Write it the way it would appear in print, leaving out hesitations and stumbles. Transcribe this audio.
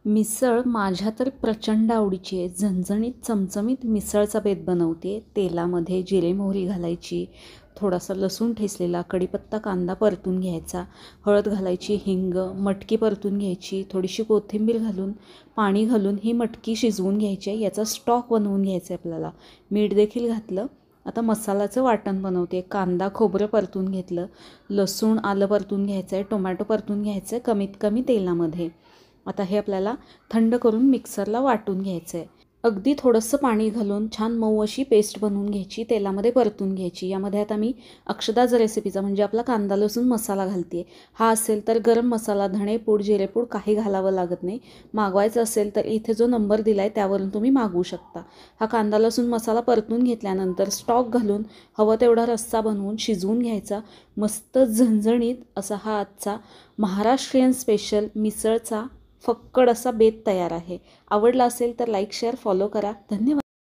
मिसळ माझ्या तर प्रचंड आवडीची आहे. झणझणीत चमचमीत मिसळचा बेत बनवते. तेलामध्ये जिरे मोहरी घालायची, थोडासा लसूण ठेचलेला, कढीपत्ता कांदा परतून घ्यायचा, हळद घालायची, हिंग, मटकी परतून घ्यायची, थोडीशी कोथिंबीर घालून पाणी घालून ही मटकी शिजवून घ्यायची आहे. याचा स्टॉक बनवून घ्यायचा आहे आपल्याला. मीठ देखील घातलं. आता मसाल्याचं वाटण बनवते. कांदा खोबरं परतून घेतलं, लसूण आलं परतून घ्यायचं आहे, टोमॅटो परतून घ्यायचं आहे कमीत कमी तेलामध्ये. आता हे आपल्याला थंड करून मिक्सरला वाटून घ्यायचं आहे. अगदी थोडंसं पाणी घालून छान मऊ अशी पेस्ट बनवून घ्यायची, तेलामध्ये परतून घ्यायची. यामध्ये आता मी अक्षदाज रेसिपीचा म्हणजे आपला कांदा लसूण मसाला घालते. हा असेल तर गरम मसाला, धणेपूड, जिरेपूड काही घालावं लागत नाही. मागवायचं असेल तर इथे जो नंबर दिला आहे त्यावरून तुम्ही मागवू शकता. हा कांदा लसूण मसाला परतून घेतल्यानंतर स्टॉक घालून हवं तेवढा रस्सा बनवून शिजवून घ्यायचा. मस्त झणझणीत असा हा आजचा महाराष्ट्रीयन स्पेशल मिसळचा फक्कड असा बेत तयार आहे. आवडला असेल तर लाईक शेअर फॉलो करा. धन्यवाद.